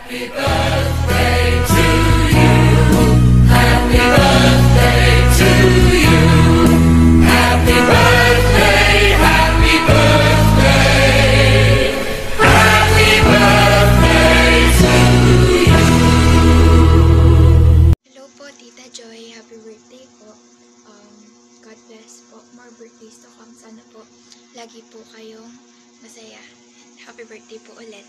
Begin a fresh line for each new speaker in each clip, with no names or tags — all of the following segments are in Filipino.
Happy birthday to you. Happy birthday to you. Happy birthday, happy birthday. Happy birthday to you.
Hello po, Tita Joy. Happy birthday po. God bless po. More birthdays to come. Sana po lagi po kayong masaya. Happy birthday po ulit.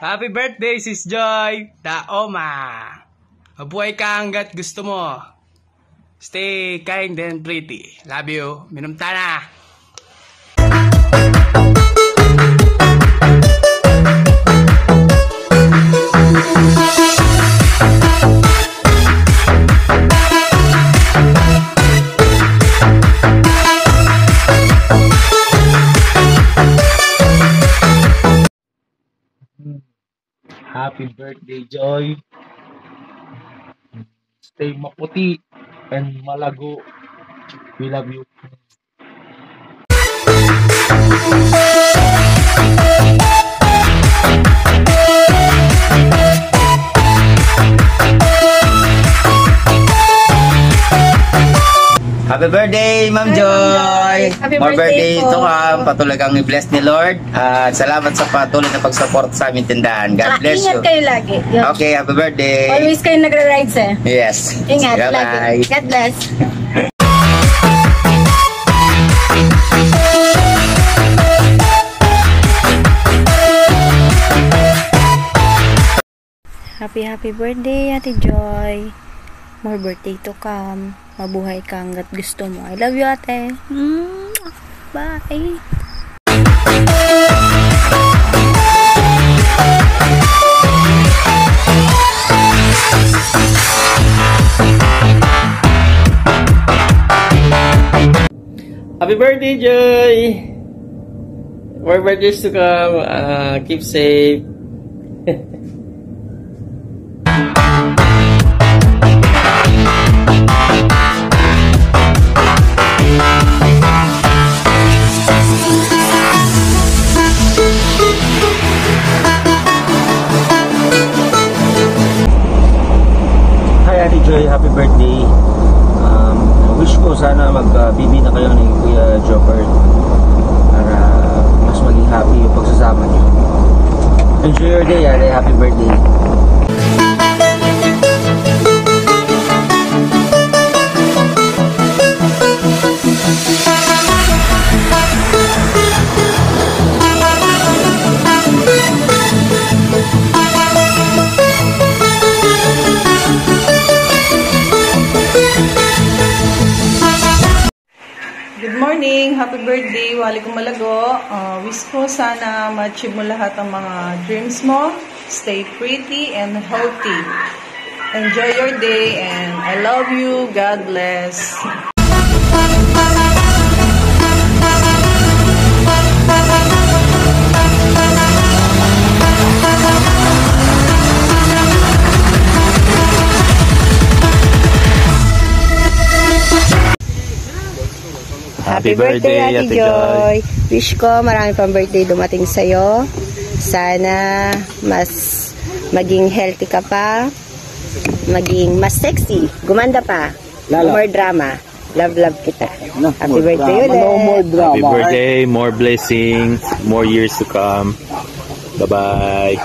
Happy birthday, Sis Joy! Taoma! Mabuhay ka hanggat gusto mo. Stay kind and pretty. Love you. Minum tana!
Happy birthday, Joy. Stay maputi and malago. We love you.
Happy birthday, Ma'am Joy! More birthday to come. Patuloy kang i-bless ni Lord. At salamat sa patuloy na pag-support sa aming tindahan. God bless you.
Ingat kayo lagi.
Okay, happy birthday.
Always kayo nagra-rides eh.
Yes.
Ingat
Bye-bye.
lagi. God bless.
Happy birthday, Ate Joy. More birthday to come. Mabuhay ka hanggat gusto mo. I love you, ate. Bye.
Happy birthday, Joy! More birthdays to come. Keep safe.
Hi, Ate Joy. Happy birthday. Wish ko sana mag-BB na kayo ni Kuya Jobert para mas maging happy yung pagsasama niyo. Enjoy your day, Ate. Happy birthday.
Good morning! Happy birthday! Wali kong malago. Wish ko sana ma-achieve mo lahat ang mga dreams mo. Stay pretty and healthy. Enjoy your day and I love you. God bless.
Happy birthday, Ate Joy. Wish ko marami pang birthday dumating sa'yo. Sana mas maging healthy ka pa. Maging mas sexy. Gumanda pa. More drama. Love kita. Happy birthday ulit.
Happy birthday. More blessings. More years to come. Bye-bye.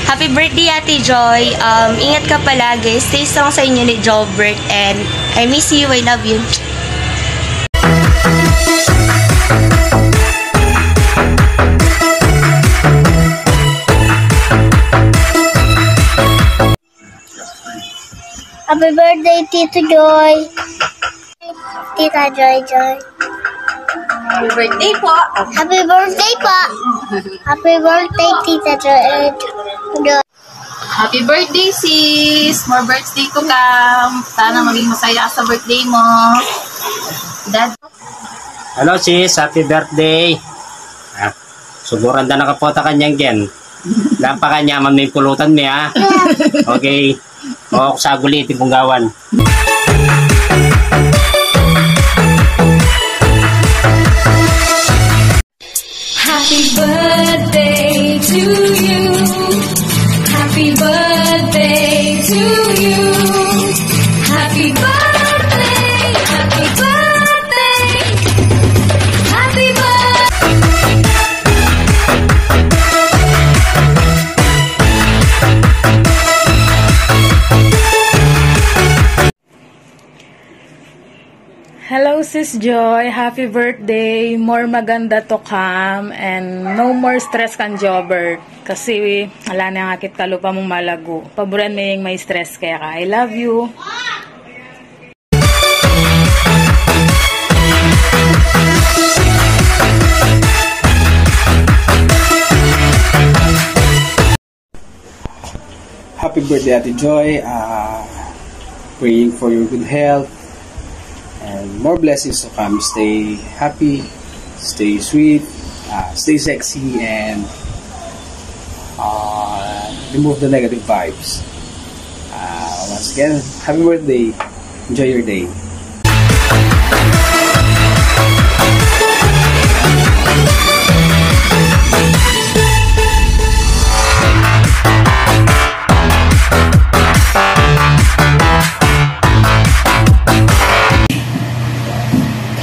Happy birthday, Ate Joy. Ingat ka palagi. Stay strong sa inyo ni Jobert. And I miss you. I love you.
Happy birthday, Tita Joy. Tita Joy.
Happy birthday po.
Happy birthday po. Happy birthday, Tita Joy.
Happy birthday, sis! More birthday to come. Sana maging masaya ka sa birthday mo. Dad.
Hello sis, happy birthday. Suguran na nakapota kanyang gen. Napakanyaman may pulutan mo ha. Okay. O sa gulitin kong gawan.
Happy birthday to you. Happy birthday to you. Happy birthday. Happy birthday. Happy birthday.
Hello Sis Joy, happy birthday. More maganda to come and no more stress kan Jobert. Kasi wala na ang akit kalupa mong malago. Paboran mo yung may stress kaya ka. I love you.
Happy birthday, Ate Joy. Praying for your good health and more blessings to come. Stay happy, stay sweet, stay sexy, and remove the negative vibes. Once again, happy birthday. Enjoy your day.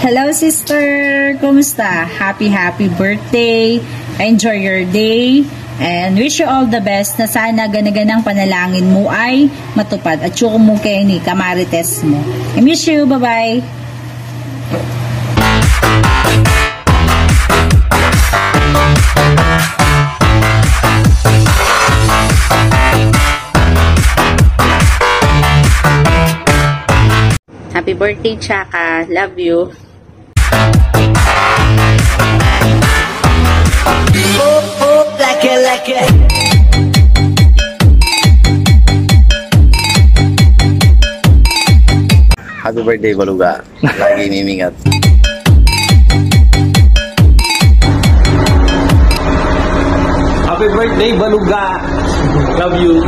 Hello, sister! Kumusta? Happy birthday! Enjoy your day! And wish you all the best na sana ganaganang panalangin mo ay matupad at yung mo kayo ni Kamarites mo. I miss you! Bye-bye!
Happy birthday, Chaka. Love you.
Happy birthday, Baluga. Lagi mimingat.
Happy birthday, Baluga. Love you.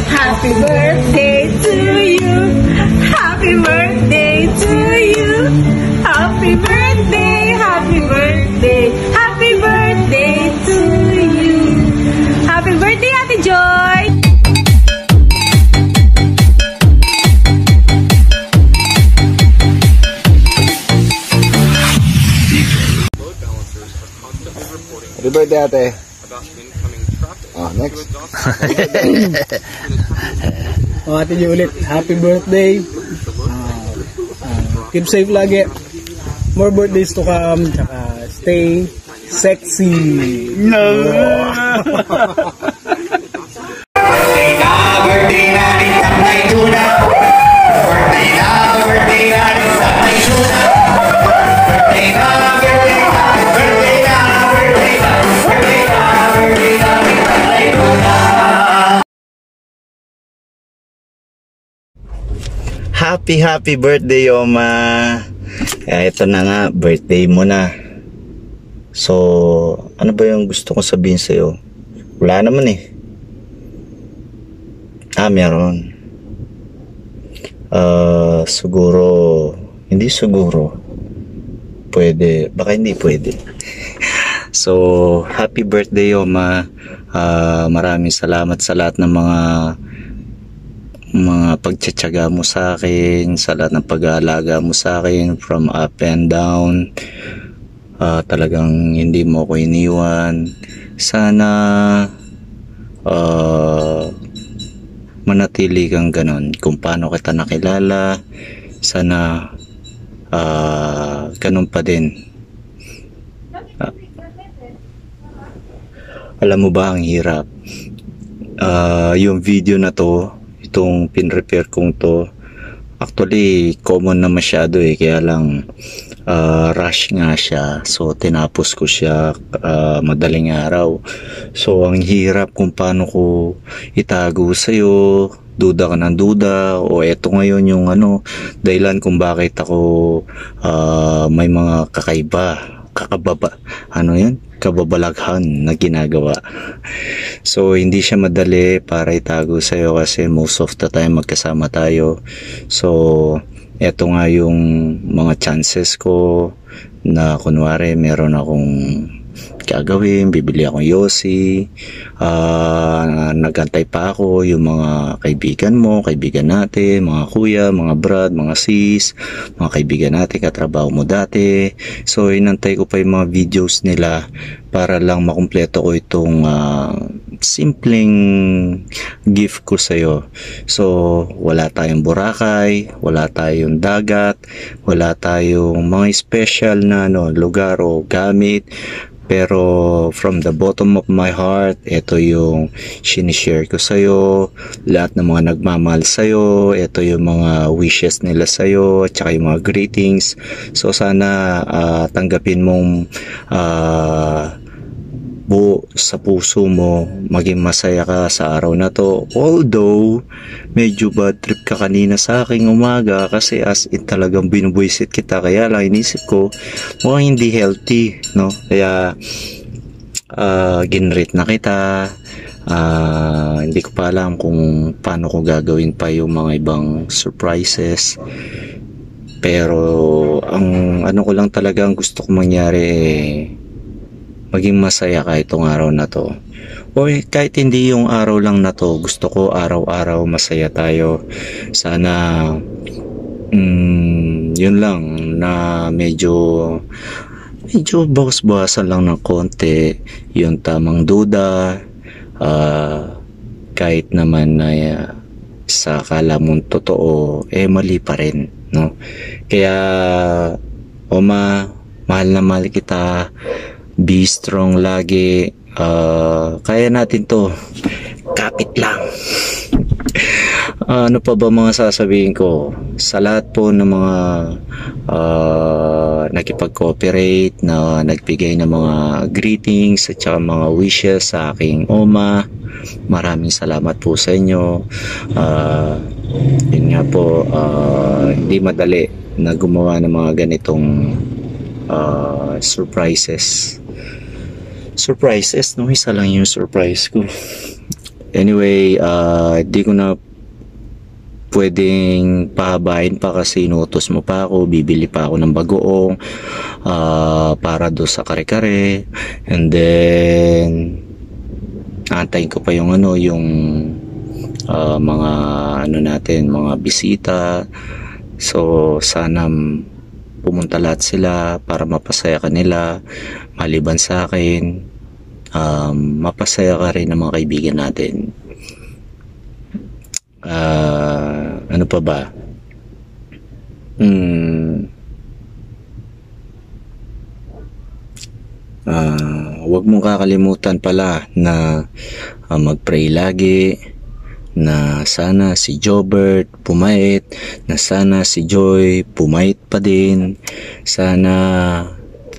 Happy birthday to you. Happy birthday to you. Happy birthday, happy birthday. Happy birthday to you. Happy birthday, Ate Joy.
Happy birthday, Ate. Next.
Ate niyo ulit, happy birthday. Keep safe lagi. More birthdays to come. Tsaka stay sexy. No.
Birthday na rin sa may tuna. Birthday na rin sa may tuna. Birthday na.
Happy birthday, Oma. Ito na nga, birthday mo na. So, ano ba yung gusto kong sabihin sa'yo? Wala naman eh. Meron. Siguro, hindi siguro. Pwede, baka hindi pwede. So, happy birthday, Oma. Maraming salamat sa lahat ng mga pagtsatsaga mo sa akin, sa lahat ng pag-aalaga mo sa akin from up and down. Talagang hindi mo ako iniwan. Sana manatili kang ganon. Kung paano kita nakilala, sana ganon pa din. Alam mo ba, ang hirap. Yung video na to, itong pin-repair kong to, Actually, common na masyado kaya lang rush nga siya. So, tinapos ko siya madaling araw. So, ang hirap kung paano ko itago sa'yo. Duda ka ng duda. O eto ngayon yung dahilan kung bakit ako may mga kababalaghan na ginagawa. So, hindi siya madali para itago sa'yo kasi most of the time magkasama tayo. So, eto nga yung mga chances ko na kunwari meron akong gagawin, bibili akong yosi, nagantay pa ako yung mga kaibigan mo, kaibigan natin, mga kuya, mga brad, mga sis, mga kaibigan natin, katrabaho mo dati. So inantay ko pa yung mga videos nila para lang makumpleto ko itong simpleng gift ko sa'yo. So wala tayong Boracay, wala tayong dagat, wala tayong mga special na lugar o gamit. Pero from the bottom of my heart, ito yung sinishare ko sa'yo. Lahat ng mga nagmamahal sa'yo, ito yung mga wishes nila sa'yo, at saka yung mga greetings. So sana tanggapin mong buo sa puso mo, maging masaya ka sa araw na to. Although medyo bad trip ka kanina sa aking umaga kasi as in talagang binubuisit kita, kaya lang inisip ko mukhang hindi healthy, no? Kaya ginrate na kita. Hindi ko pa alam kung paano ko gagawin pa yung mga ibang surprises, pero ang ko lang talagang gusto ko mangyari maging masaya ka itong araw na to. O kahit hindi yung araw lang na to, gusto ko araw-araw masaya tayo. Sana yun lang, na medyo bawas-bawasan lang ng konti yung tamang duda, kahit naman na sa akala mong totoo mali pa rin, no? Kaya mahal na mahal kita. Be strong lagi. Kaya natin to. Kapit lang. Ano pa ba mga sasabihin ko? Sa lahat po ng mga nakipag-cooperate, na nagbigay ng mga greetings at saka mga wishes sa aking oma, maraming salamat po sa inyo. Yun nga po, hindi madali na gumawa ng mga ganitong surprises, no? Isa lang yung surprise ko. Anyway, di ko na pwedeng pahabain pa kasi inutos mo pa ako, bibili pa ako ng bagoong para do sa kare-kare, and then antayin ko pa yung mga natin, mga bisita. So sana pumunta lahat sila para mapasaya ka nila. Maliban sa akin, mapasaya ka rin ng mga kaibigan natin. Ano pa ba? Huwag mong kakalimutan pala na mag-pray lagi, na sana si Jobert pumait, na sana si Joy pumait pa din, sana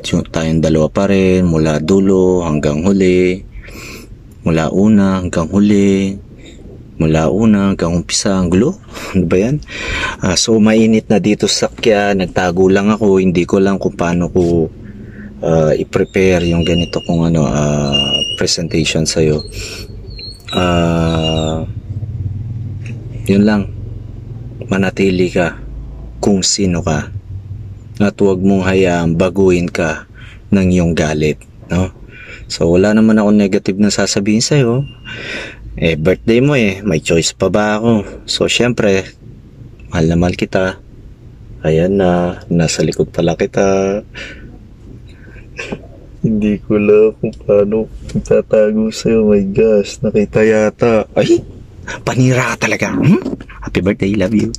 tayong dalawa pa rin mula dulo hanggang huli, mula una hanggang huli, mula una hanggang umpisa. Ang gulo, ano ba yan? So mainit na dito sa sakya, nagtago lang ako, hindi ko lang kung paano ko i-prepare yung ganito kung presentation sa'yo. Yun lang, manatili ka kung sino ka at huwag mong hayaang baguhin ka ng iyong galit, no? So wala naman ako negative na sasabihin sa'yo. Birthday mo may choice pa ba ako? So syempre, mahal na mahal kita. Ayan na, nasa likod pala kita. Hindi ko alam kung paano tatago sa'yo. My gosh, nakita yata. Ay, panira ka talaga. Happy birthday, love you.